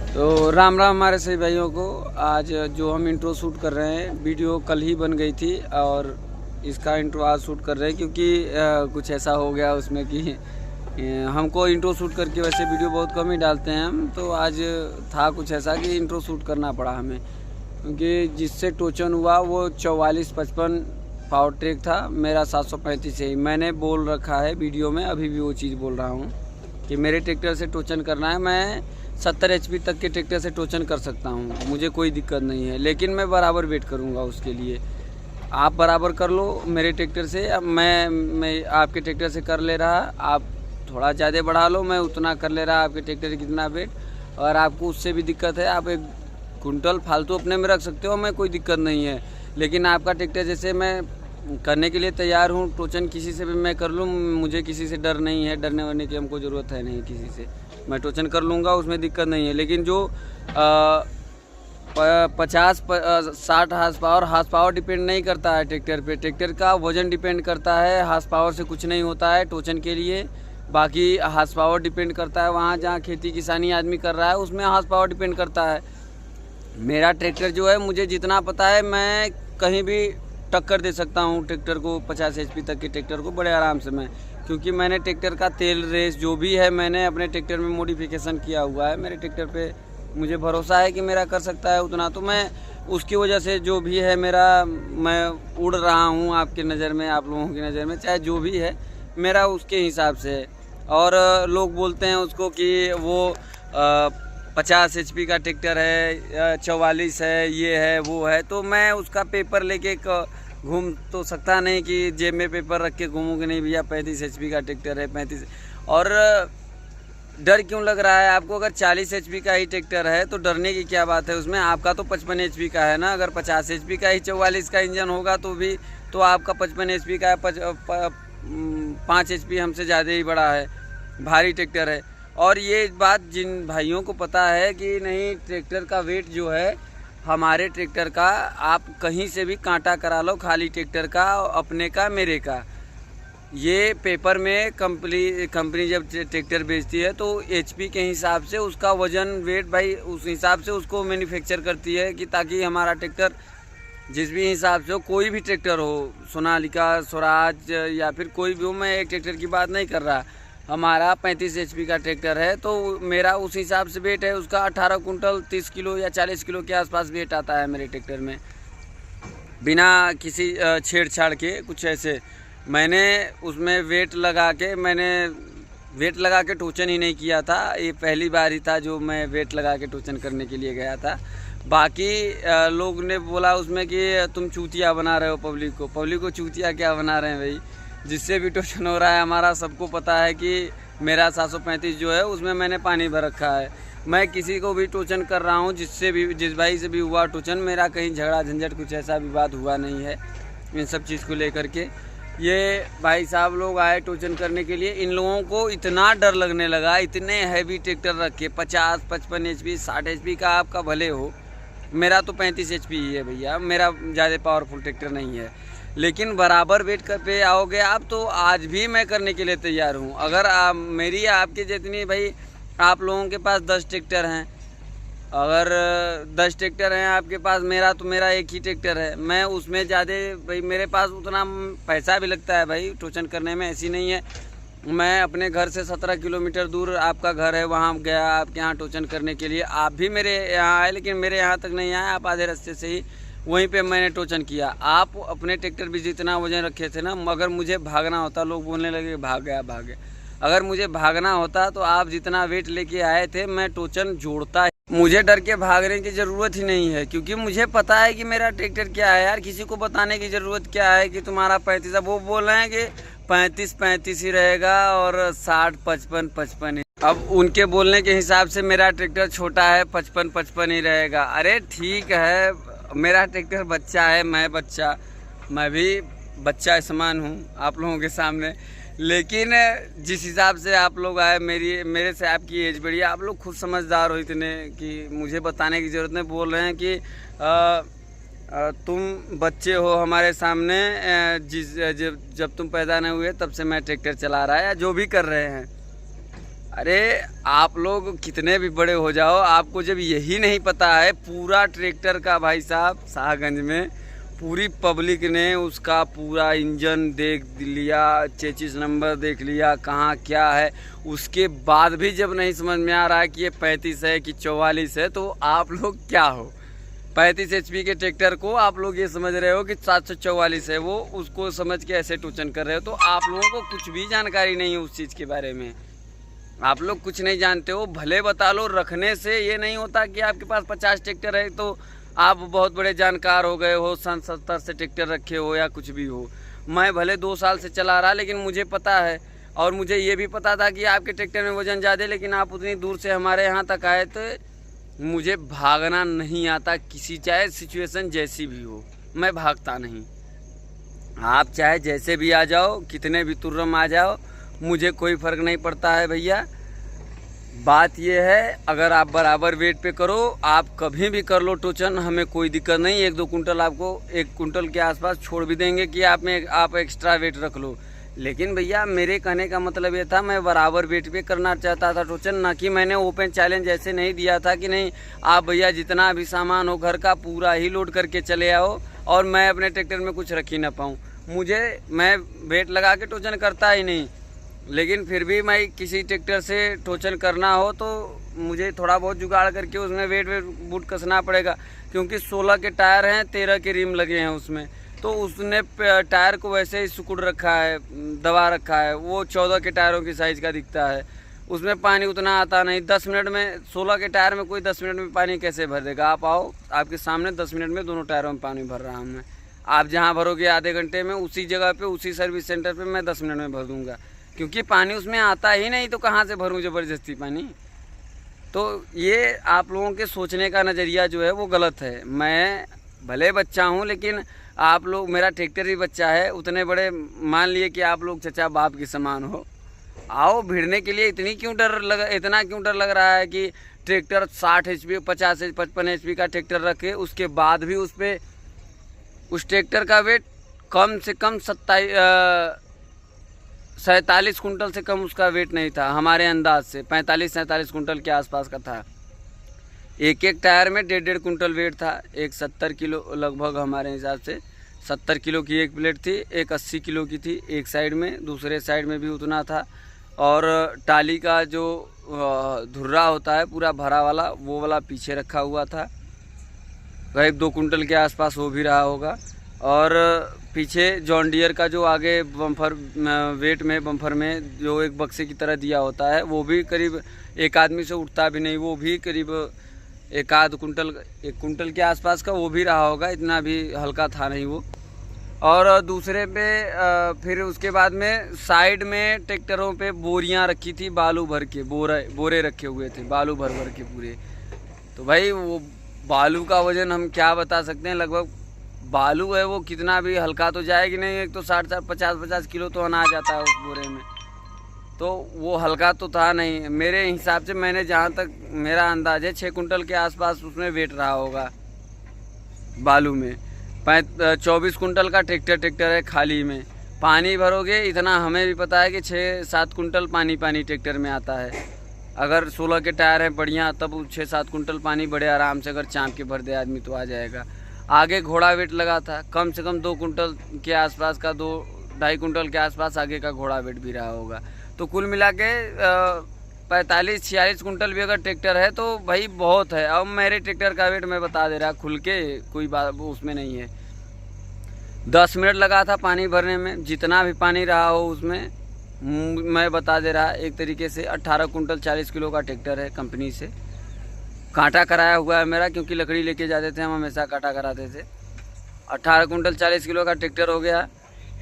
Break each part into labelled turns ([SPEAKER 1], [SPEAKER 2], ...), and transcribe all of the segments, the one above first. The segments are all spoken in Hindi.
[SPEAKER 1] तो राम राम हमारे सभी भाइयों को। आज जो हम इंट्रो शूट कर रहे हैं, वीडियो कल ही बन गई थी और इसका इंट्रो आज शूट कर रहे हैं क्योंकि कुछ ऐसा हो गया उसमें कि हमको इंट्रो शूट करके वैसे वीडियो बहुत कम ही डालते हैं हम। तो आज था कुछ ऐसा कि इंट्रो शूट करना पड़ा हमें, क्योंकि जिससे टोचन हुआ वो 4455 पावर ट्रैक था, मेरा 735 है। मैंने बोल रखा है वीडियो में, अभी भी वो चीज़ बोल रहा हूँ कि मेरे ट्रैक्टर से टोचन करना है। मैं 70 HP तक के ट्रैक्टर से टोचन कर सकता हूँ, मुझे कोई दिक्कत नहीं है, लेकिन मैं बराबर वेट करूँगा उसके लिए। आप बराबर कर लो मेरे ट्रैक्टर से। अब मैं आपके ट्रैक्टर से कर ले रहा, आप थोड़ा ज़्यादा बढ़ा लो, मैं उतना कर ले रहा आपके ट्रैक्टर से कितना वेट। और आपको उससे भी दिक्कत है, आप 1 कुंटल फालतू अपने में रख सकते हो, मैं कोई दिक्कत नहीं है। लेकिन आपका ट्रैक्टर जैसे मैं करने के लिए तैयार हूँ, टोचन किसी से भी मैं कर लूँ, मुझे किसी से डर नहीं है, डरने वरने की हमको ज़रूरत है नहीं किसी से। मैं टोचन कर लूँगा, उसमें दिक्कत नहीं है। लेकिन जो 50-60 हार्स पावर डिपेंड नहीं करता है ट्रैक्टर पे, ट्रैक्टर का वज़न डिपेंड करता है। हार्स पावर से कुछ नहीं होता है टोचन के लिए, बाकी हार्स पावर डिपेंड करता है वहाँ जहाँ खेती किसानी आदमी कर रहा है, उसमें हार्स पावर डिपेंड करता है। मेरा ट्रैक्टर जो है, मुझे जितना पता है, मैं कहीं भी टक्कर दे सकता हूँ ट्रैक्टर को, 50 HP तक के ट्रैक्टर को बड़े आराम से मैं, क्योंकि मैंने ट्रैक्टर का तेल रेस जो भी है मैंने अपने ट्रैक्टर में मॉडिफिकेशन किया हुआ है। मेरे ट्रैक्टर पे मुझे भरोसा है कि मेरा कर सकता है उतना, तो मैं उसकी वजह से जो भी है मेरा, मैं उड़ रहा हूँ आपके नज़र में, आप लोगों की नज़र में, चाहे जो भी है मेरा उसके हिसाब से है। और लोग बोलते हैं उसको कि वो 50 HP का ट्रैक्टर है, 44 है, ये है वो है, तो मैं उसका पेपर लेके घूम तो सकता नहीं कि जेब में पेपर रख के घूमूँ कि नहीं भैया 35 HP का ट्रैक्टर है, 35। और डर क्यों लग रहा है आपको? अगर 40 HP का ही ट्रैक्टर है तो डरने की क्या बात है उसमें? आपका तो 55 HP का है ना। अगर 50 HP का ही 44 का इंजन होगा तो भी तो आपका 55 HP का है, 5 HP हमसे ज़्यादा ही बड़ा है, भारी ट्रैक्टर है। और ये बात जिन भाइयों को पता है कि नहीं, ट्रैक्टर का वेट जो है हमारे ट्रैक्टर का, आप कहीं से भी कांटा करा लो, खाली ट्रैक्टर का, अपने का, मेरे का, ये पेपर में कंपनी जब ट्रैक्टर बेचती है तो HP के हिसाब से उसका वज़न वेट भाई उस हिसाब से उसको मैन्युफैक्चर करती है कि ताकि हमारा ट्रैक्टर जिस भी हिसाब से हो, कोई भी ट्रैक्टर हो, सोनालिका, स्वराज या फिर कोई भी हो, मैं एक ट्रैक्टर की बात नहीं कर रहा, हमारा 35 HP का ट्रैक्टर है तो मेरा उस हिसाब से वेट है उसका 18 कुंटल 30 किलो या 40 किलो के आसपास वेट आता है मेरे ट्रैक्टर में, बिना किसी छेड़छाड़ के। कुछ ऐसे मैंने उसमें वेट लगा के टोचन ही नहीं किया था, ये पहली बार ही था जो मैं वेट लगा के टोचन करने के लिए गया था। बाकी लोग ने बोला उसमें कि तुम चूतिया बना रहे हो पब्लिक को चूतिया क्या बना रहे हैं भाई? जिससे भी टोचन हो रहा है, हमारा सबको पता है कि मेरा 735 जो है उसमें मैंने पानी भर रखा है। मैं किसी को भी टोचन कर रहा हूँ, जिस भाई से भी हुआ टोचन, मेरा कहीं झगड़ा झंझट कुछ ऐसा विवाद हुआ नहीं है इन सब चीज़ को लेकर के। ये भाई साहब लोग आए टोचन करने के लिए, इन लोगों को इतना डर लगने लगा, इतने हैवी ट्रैक्टर रख के 50, 55 HP, 60 HP का आपका भले हो, मेरा तो 35 HP ही है भैया, मेरा ज़्यादा पावरफुल ट्रैक्टर नहीं है। लेकिन बराबर वेट कर पे आओगे आप तो आज भी मैं करने के लिए तैयार हूँ। अगर आप मेरी आपके जितनी भाई, आप लोगों के पास 10 ट्रैक्टर हैं, अगर 10 ट्रैक्टर हैं आपके पास, मेरा एक ही ट्रैक्टर है, मैं उसमें ज़्यादा भाई मेरे पास उतना पैसा भी लगता है भाई टोचन करने में, ऐसी नहीं है। मैं अपने घर से 17 किलोमीटर दूर आपका घर है, वहाँ गया आपके यहाँ टोचन करने के लिए, आप भी मेरे यहाँ आए, लेकिन मेरे यहाँ तक नहीं आए, आप आधे रास्ते से ही वहीं पे मैंने टोचन किया। आप अपने ट्रैक्टर भी जितना वजन रखे थे ना, मगर मुझे भागना होता, लोग बोलने लगे भाग गया। अगर मुझे भागना होता तो आप जितना वेट लेके आए थे मैं टोचन जोड़ता। मुझे डर के भागने की ज़रूरत ही नहीं है, क्योंकि मुझे पता है कि मेरा ट्रैक्टर क्या है यार। किसी को बताने की ज़रूरत क्या है कि तुम्हारा 35, अब वो बोल रहे हैं कि 35 ही रहेगा और 60 55 ही। अब उनके बोलने के हिसाब से मेरा ट्रैक्टर छोटा है, 55 ही रहेगा। अरे ठीक है, मेरा ट्रैक्टर बच्चा है, मैं भी बच्चा समान हूँ आप लोगों के सामने। लेकिन जिस हिसाब से आप लोग आए, मेरे से आपकी एज बड़ी है, आप लोग खुद समझदार हो इतने कि मुझे बताने की ज़रूरत नहीं। बोल रहे हैं कि तुम बच्चे हो हमारे सामने, जब तुम पैदा नहीं हुए तब से मैं ट्रैक्टर चला रहा है, या जो भी कर रहे हैं। अरे आप लोग कितने भी बड़े हो जाओ, आपको जब यही नहीं पता है, पूरा ट्रैक्टर का भाई साहब शाहगंज में पूरी पब्लिक ने उसका पूरा इंजन देख लिया, चेचिस नंबर देख लिया, कहाँ क्या है, उसके बाद भी जब नहीं समझ में आ रहा है कि ये 35 है कि 44 है, तो आप लोग क्या हो। 35 HP के ट्रैक्टर को आप लोग ये समझ रहे हो कि 744 है, वो उसको समझ के ऐसे टोचन कर रहे हो। तो आप लोगों को कुछ भी जानकारी नहीं है उस चीज़ के बारे में, आप लोग कुछ नहीं जानते हो। भले बता लो, रखने से ये नहीं होता कि आपके पास 50 ट्रैक्टर है तो आप बहुत बड़े जानकार हो गए हो, सन 70 से ट्रैक्टर रखे हो या कुछ भी हो। मैं भले 2 साल से चला रहा, लेकिन मुझे पता है, और मुझे ये भी पता था कि आपके ट्रैक्टर में वजन ज़्यादा, लेकिन आप उतनी दूर से हमारे यहाँ तक आए तो मुझे भागना नहीं आता, किसी चाहे सिचुएशन जैसी भी हो, मैं भागता नहीं। आप चाहे जैसे भी आ जाओ, कितने भी तुर्रम आ जाओ, मुझे कोई फ़र्क नहीं पड़ता है भैया। बात ये है, अगर आप बराबर वेट पे करो, आप कभी भी कर लो टोचन, हमें कोई दिक्कत नहीं। 1-2 कुंटल आपको 1 कुंटल के आसपास छोड़ भी देंगे कि आप एक्स्ट्रा वेट रख लो। लेकिन भैया मेरे कहने का मतलब ये था, मैं बराबर वेट पे करना चाहता था टोचन, ना कि मैंने ओपन चैलेंज ऐसे नहीं दिया था कि नहीं आप भैया जितना भी सामान हो घर का पूरा ही लोड करके चले आओ और मैं अपने ट्रैक्टर में कुछ रख ही ना पाऊँ। मैं वेट लगा के टोचन करता ही नहीं, लेकिन फिर भी मैं किसी ट्रैक्टर से टोचन करना हो तो मुझे थोड़ा बहुत जुगाड़ करके उसमें वेट बूट कसना पड़ेगा, क्योंकि 16 के टायर हैं, 13 के रिम लगे हैं उसमें, तो उसने टायर को वैसे ही सिकुड़ रखा है, दबा रखा है, वो 14 के टायरों की साइज़ का दिखता है। उसमें पानी उतना आता नहीं, 10 मिनट में 16 के टायर में कोई 10 मिनट में पानी कैसे भर देगा। आप आओ, आपके सामने 10 मिनट में दोनों टायरों में पानी भर रहा हूँ मैं। आप जहाँ भरोगे आधे घंटे में, उसी जगह पे उसी सर्विस सेंटर पे मैं 10 मिनट में भर दूँगा, क्योंकि पानी उसमें आता ही नहीं, तो कहाँ से भरूँ ज़बरदस्ती पानी। तो ये आप लोगों के सोचने का नज़रिया जो है वो गलत है। मैं भले बच्चा हूँ, लेकिन आप लोग, मेरा ट्रैक्टर भी बच्चा है, उतने बड़े मान लिए कि आप लोग चचा बाप के समान हो। आओ भिड़ने के लिए इतना क्यों डर लग रहा है कि ट्रैक्टर 60 HP 50 55 HP का ट्रैक्टर रखे, उसके बाद भी उस ट्रैक्टर का वेट कम से कम 47 कुंटल से कम उसका वेट नहीं था। हमारे अंदाज से 45-47 कुंटल के आसपास का था। एक टायर में 1.5 कुंटल वेट था। एक 70 किलो लगभग, हमारे हिसाब से 70 किलो की एक प्लेट थी, एक 80 किलो की थी एक साइड में, दूसरे साइड में भी उतना था। और टाली का जो धुर्रा होता है पूरा भरा वाला, वो वाला पीछे रखा हुआ था, करीब 2 कुंटल के आसपास वो भी रहा होगा। और पीछे जॉन डियर का जो आगे बम्फर बम्फर में जो एक बक्से की तरह दिया होता है, वो भी करीब एक आदमी से उठता भी नहीं, वो भी करीब 1 कुंटल के आसपास का वो भी रहा होगा, इतना भी हल्का था नहीं वो। और दूसरे पे फिर उसके बाद में साइड में ट्रैक्टरों पे बोरियां रखी थी, बालू भर के बोरे रखे हुए थे, बालू भर के पूरे। तो भाई वो बालू का वजन हम क्या बता सकते हैं, लगभग बालू है वो कितना भी हल्का तो जाएगी नहीं। एक तो 50 किलो तो अनाज आता है उस बोरे में, तो वो हल्का तो था नहीं मेरे हिसाब से। मैंने जहाँ तक मेरा अंदाज है 6 कुंटल के आसपास उसमें वेट रहा होगा बालू में। 24 कुंटल का ट्रैक्टर है खाली में। पानी भरोगे इतना हमें भी पता है कि 6-7 कुंटल पानी ट्रैक्टर में आता है। अगर 16 के टायर हैं बढ़िया, तब 6-7 कुंटल पानी बड़े आराम से अगर चाँप के भर दे आदमी तो आ जाएगा। आगे घोड़ा वेट लगा था, कम से कम 2 कुंटल के आसपास का, 2-2.5 कुंटल के आसपास आगे का घोड़ा वेट भी रहा होगा। तो कुल मिला के 45-46 कुंटल भी अगर ट्रैक्टर है तो भाई बहुत है। अब मेरे ट्रैक्टर का वेट मैं बता दे रहा खुल के, कोई बात उसमें नहीं है। 10 मिनट लगा था पानी भरने में, जितना भी पानी रहा हो उसमें मैं बता दे रहा। एक तरीके से 18 कुंटल 40 किलो का ट्रैक्टर है, कंपनी से कांटा कराया हुआ है मेरा, क्योंकि लकड़ी लेके जाते थे हम, हमेशा कांटा कराते थे। 18 कुंटल 40 किलो का ट्रैक्टर हो गया।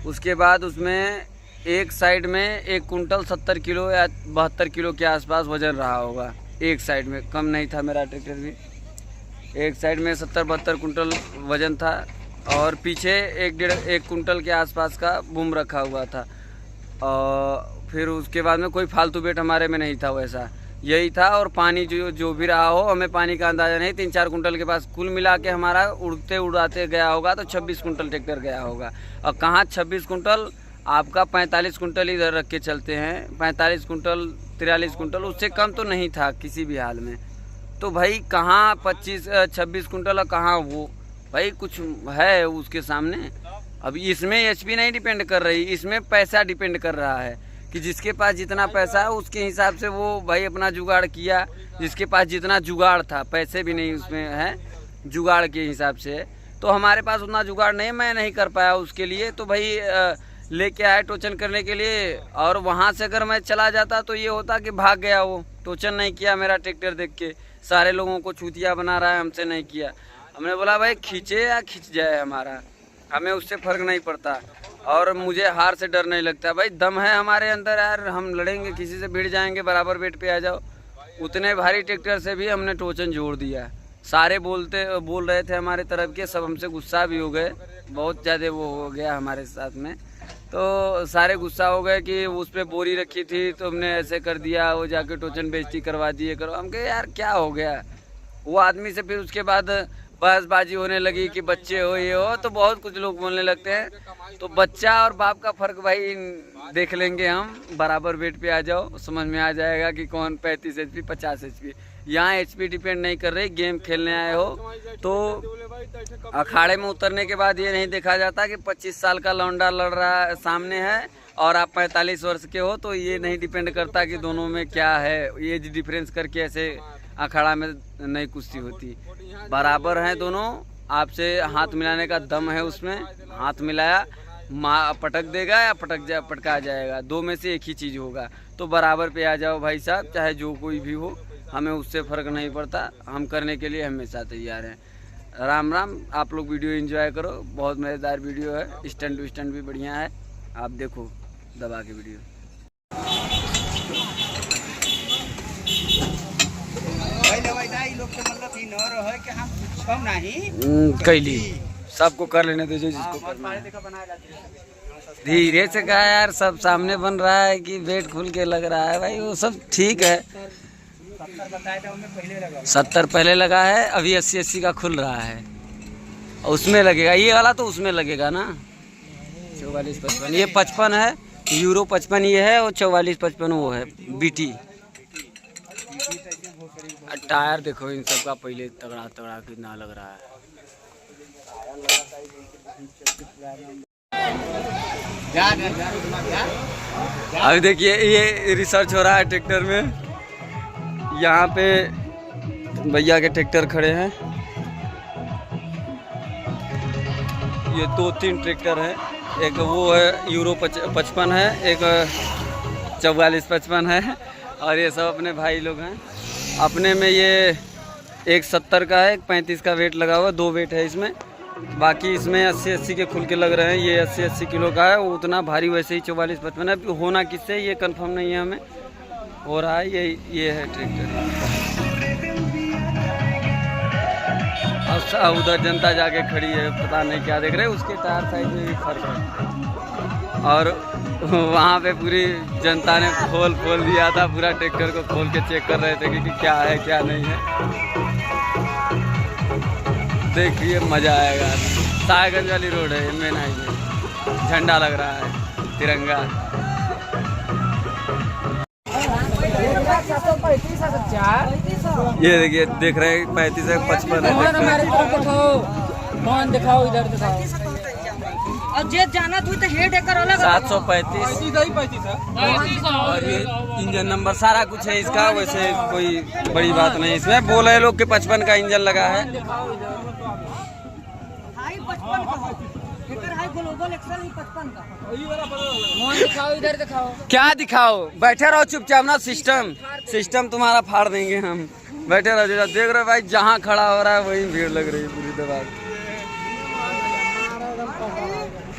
[SPEAKER 1] उसके बाद उसमें एक साइड में 1 कुंटल 70 किलो या 72 किलो के आसपास वज़न रहा होगा। एक साइड में, कम नहीं था मेरा ट्रैक्टर भी, एक साइड में 70-72 कुंटल वज़न था। और पीछे 1 कुंटल के आसपास का बूम रखा हुआ था। और फिर उसके बाद में कोई फालतू वेट हमारे में नहीं था, वैसा यही था। और पानी जो भी रहा हो, हमें पानी का अंदाज़ा नहीं, 3-4 कुंटल के पास कुल मिला के हमारा उड़ते उड़ाते गया होगा तो 26 कुंटल ट्रैक्टर गया होगा। और कहाँ 26 कुंटल, आपका 45 कुंटल इधर रख के चलते हैं, 45 कुंटल 43 कुंटल, उससे कम तो नहीं था किसी भी हाल में। तो भाई कहाँ 25-26 कुंटल और कहाँ वो, भाई कुछ है उसके सामने। अब इसमें एचपी नहीं डिपेंड कर रही, इसमें पैसा डिपेंड कर रहा है कि जिसके पास जितना पैसा है उसके हिसाब से वो भाई अपना जुगाड़ किया। जिसके पास जितना जुगाड़ था, पैसे भी नहीं उसमें है, जुगाड़ के हिसाब से। तो हमारे पास उतना जुगाड़ नहीं, मैं नहीं कर पाया उसके लिए। तो भाई लेके आए टोचन करने के लिए, और वहाँ से अगर मैं चला जाता तो ये होता कि भाग गया वो, टोचन नहीं किया मेरा ट्रैक्टर देख के, सारे लोगों को चूतिया बना रहा है, हमसे नहीं किया। हमने बोला भाई खींचे या खींच जाए हमारा, हमें उससे फ़र्क नहीं पड़ता, और मुझे हार से डर नहीं लगता। भाई दम है हमारे अंदर यार, हम लड़ेंगे, किसी से भिड़ जाएंगे, बराबर वेट पे आ जाओ। उतने भारी ट्रैक्टर से भी हमने टोचन जोड़ दिया। सारे बोल रहे थे हमारे तरफ के, सब हमसे गुस्सा भी हो गए, बहुत ज़्यादा वो हो गया हमारे साथ में। तो सारे गुस्सा हो गए कि उस पर बोरी रखी थी तो हमने ऐसे कर दिया, वो जाके टोचन बेइज्जती करवा दिए करो। हम कहे यार क्या हो गया। वो आदमी से फिर उसके बाद बहसबाजी होने लगी कि बच्चे हो ये हो, तो बहुत कुछ लोग बोलने लगते हैं। तो बच्चा और बाप का फ़र्क भाई देख लेंगे हम, बराबर वेट पे आ जाओ, समझ में आ जाएगा कि कौन 35 HP 50 HP। यहाँ HP डिपेंड नहीं कर रही, गेम खेलने आए हो तो अखाड़े में उतरने के बाद ये नहीं देखा जाता कि 25 साल का लौंडा लड़ रहा सामने है और आप 45 वर्ष के हो। तो ये नहीं डिपेंड करता कि दोनों में क्या है, एज डिफरेंस करके ऐसे अखाड़ा में नहीं कुश्ती होती, बराबर हैं दोनों। आपसे हाथ मिलाने का दम है उसमें, हाथ मिलाया माँ पटक देगा या पटका जाएगा, दो में से एक ही चीज़ होगा। तो बराबर पे आ जाओ भाई साहब, चाहे जो कोई भी हो, हमें उससे फ़र्क नहीं पड़ता, हम करने के लिए हमेशा तैयार हैं। राम राम। आप लोग वीडियो एंजॉय करो, बहुत मज़ेदार वीडियो है, स्टंट भी बढ़िया है, आप देखो दबा के वीडियो। कैली सबको कर लेने दो, जिसको करना है। धीरे से कहा यार, सब सामने बन रहा है कि वेट खुल के लग रहा है भाई, वो सब ठीक है। 70 पहले लगा है, अभी 80 का खुल रहा है, उसमें लगेगा ये वाला, तो उसमें लगेगा ना 44-55। ये 55 है, यूरो 55 ये है, और 44-55 वो है BT। टायर देखो इन सब का पहले तगड़ा कितना लग रहा है। अभी देखिए ये रिसर्च हो रहा है ट्रैक्टर में, यहाँ पे भैया के ट्रैक्टर खड़े हैं, ये 2-3 ट्रैक्टर हैं, एक वो है यूरो 55 है, एक 44-55 है, और ये सब अपने भाई लोग हैं। अपने में ये एक 70 का है, एक 35 का वेट लगा हुआ, 2 वेट है इसमें, बाकी इसमें 80 के खुल के लग रहे हैं। ये 80 किलो का है, वो उतना भारी वैसे ही 44-55 है, होना किससे ये कंफर्म नहीं है हमें, हो रहा है ये है ट्रैक्टर। और उधर जनता जाके खड़ी है, पता नहीं क्या देख रहे हैं, उसके टायर साइज में भी फर्क है। और वहाँ पे पूरी जनता ने खोल दिया था, पूरा ट्रैक्टर को खोल के चेक कर रहे थे कि क्या है क्या नहीं है। देखिए मज़ा आएगा। साहेबगंज वाली रोड है, मेन हाईवे, झंडा लग रहा है तिरंगा। ये देखिए देख रहे हैं 35 है, 55 है।
[SPEAKER 2] दिखाओ इधर दिखाओ। और जे जाना तू तो हेड एकर अलग
[SPEAKER 1] 735 और ये इंजन नंबर सारा कुछ है इसका, वैसे कोई बड़ी बात नहीं इसमें। बोल रहे लोग कि 55 का इंजन लगा है।
[SPEAKER 2] दिखाओ इधर दिखाओ।
[SPEAKER 1] क्या दिखाओ, बैठे रहो चुपचाप ना, सिस्टम तुम्हारा फाड़ देंगे हम, बैठे रहो। देख रहे हो भाई, जहाँ खड़ा हो रहा है वहीं भीड़ लग रही है पूरी दबा।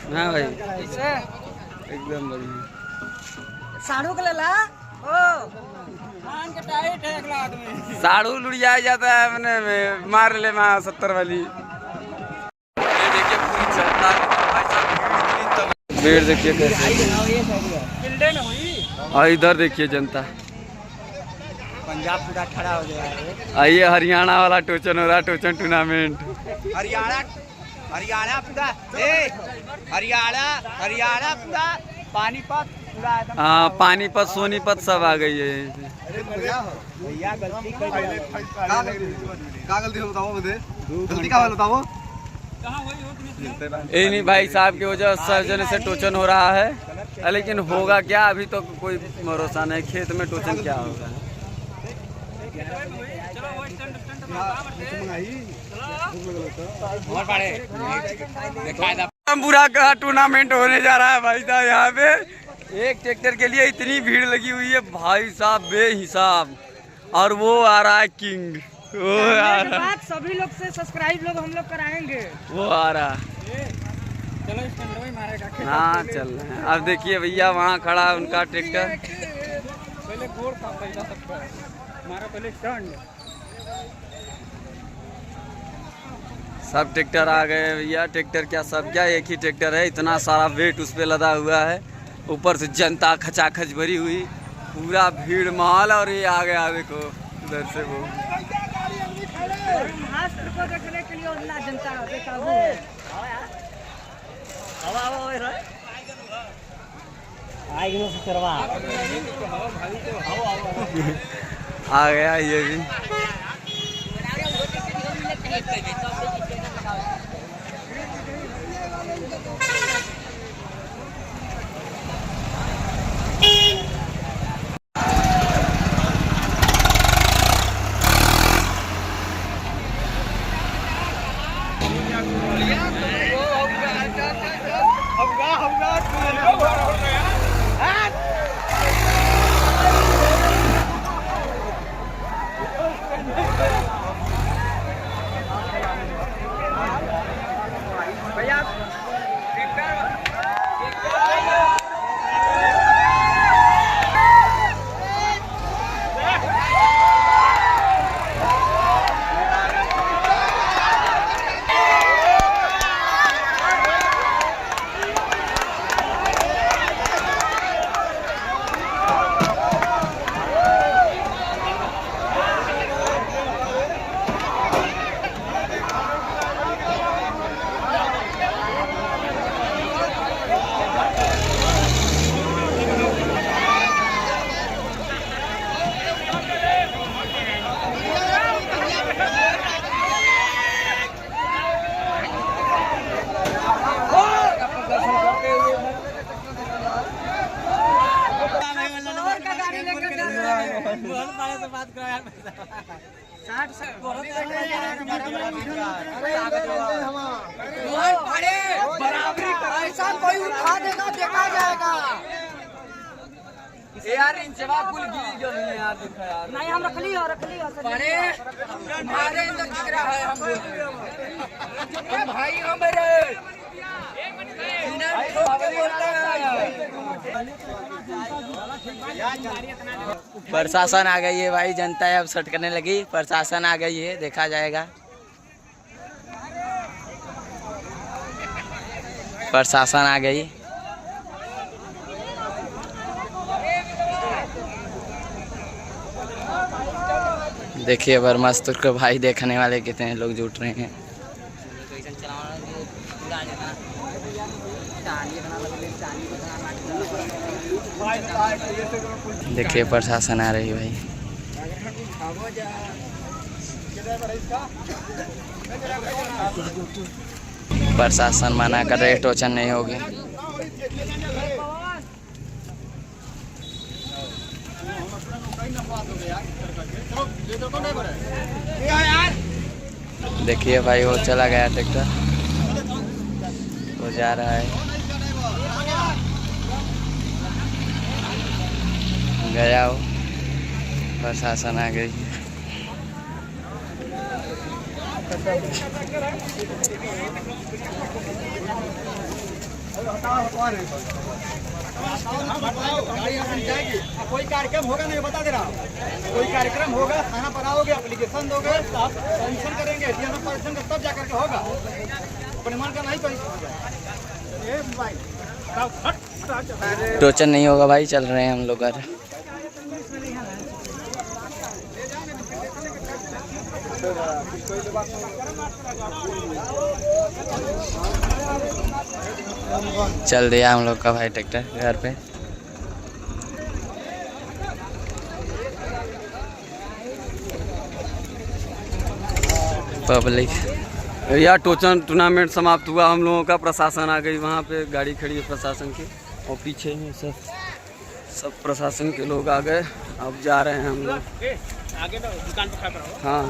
[SPEAKER 1] हाँ भाई एकदम बढ़िया।
[SPEAKER 2] साड़ू के ला
[SPEAKER 1] साड़ू लुढ़िया जाता है अपने में, मार ले माँ 70 वाली। ये देखिए पूरी जनता, भीड़ देखिए कैसे, और इधर देखिए जनता,
[SPEAKER 2] पंजाब पूरा खड़ा हो गया है।
[SPEAKER 1] आइए हरियाणा वाला टोचन हो रहा है, टोचन टूर्नामेंट।
[SPEAKER 2] हरियाणा पूरा हरियाणा पूरा पानीपत
[SPEAKER 1] हाँ पानीपत सोनीपत सब आ गई है।
[SPEAKER 3] भैया गलती बताओ मुझे, गलती का बताओ।
[SPEAKER 1] यही नहीं भाई साहब की वजह सर्जन से टोचन हो रहा है, लेकिन होगा क्या अभी तो कोई भरोसा नहीं, खेत में टोचन क्या होगा। बुरा का टूर्नामेंट होने जा रहा है भाई साहब। यहाँ पे एक ट्रैक्टर के लिए इतनी भीड़ लगी हुई है भाई साहब बेहिसाब, और वो आ रहा है किंग, वो आ रहा है।
[SPEAKER 2] सभी लोग से सब्सक्राइब लोग हम लोग कराएंगे,
[SPEAKER 1] वो आ रहा है। हाँ चल रहे हैं। अब देखिए भैया वहाँ खड़ा है उनका ट्रैक्टर। सब ट्रैक्टर आ गए भैया। ट्रैक्टर क्या सब क्या एक ही ट्रैक्टर है, इतना सारा वेट उस पर लदा हुआ है, ऊपर से जनता खचाखच भरी हुई, पूरा भीड़ माहौल। और ये आ गया देखो उधर से वो
[SPEAKER 2] को देखने के लिए उतना जनता बेकाबू है।
[SPEAKER 1] आ गया ये भी।
[SPEAKER 2] ऐसा कोई उठा देगा देखा जाएगा।
[SPEAKER 1] यार इन जवाब कुल गिरी जो नहीं है यार, देखा यार।
[SPEAKER 2] नहीं हम रख लियो
[SPEAKER 1] अरे तुम्हारे अंदर दिख रहा है, हम भाई हमारे प्रशासन आ गई है भाई, जनता अब सटकने लगी, प्रशासन आ गई है, देखा जाएगा। प्रशासन आ गई। देखिए ब्रह्मास्त्र को भाई देखने वाले कितने लोग जुट रहे हैं। देखिए प्रशासन आ रही है भाई। प्रशासन मना कर रहे, टोचन नहीं होगी। देखिए भाई वो चला गया ट्रैक्टर, वो जा रहा है, गया हो। प्रशासन आ गई।
[SPEAKER 3] कोई कार्यक्रम होगा नहीं बता दे रहा हूँ, कोई कार्यक्रम होगा थाना पर आओगे, एप्लीकेशन दोगे, पेंशन करेंगे, परसेंट तब जाकर के होगा। अपने मन का नहीं तो
[SPEAKER 1] टोचन नहीं होगा भाई, चल रहे हैं हम लोग घर। चल दिया हम लोग का भाई ट्रैक्टर घर पे। पब्लिक या टोचन टूर्नामेंट समाप्त हुआ हम लोगों का। प्रशासन आ गई, वहाँ पे गाड़ी खड़ी है प्रशासन की, और पीछे में सब प्रशासन के लोग आ गए। अब जा रहे हैं हम लोग
[SPEAKER 3] आगे तो दुकान पर खड़ा रहो।
[SPEAKER 1] हाँ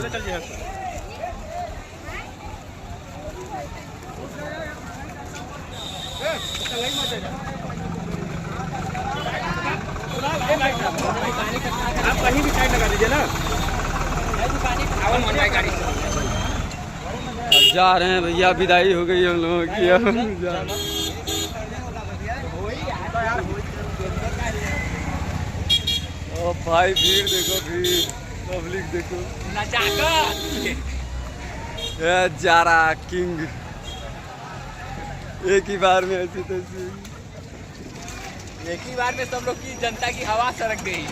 [SPEAKER 3] आप कहीं भी साइड लगा दीजिए ना।
[SPEAKER 1] अब जा रहे हैं भैया, विदाई हो गई हम लोगों की। अब जा ओ भाई भीड़ देखो, भीड़ पब्लिक देखो। जारा किंग एक ही बार में ऐसी तस्वीर,
[SPEAKER 3] एक ही बार में सब लोग की जनता की हवा सरक गई।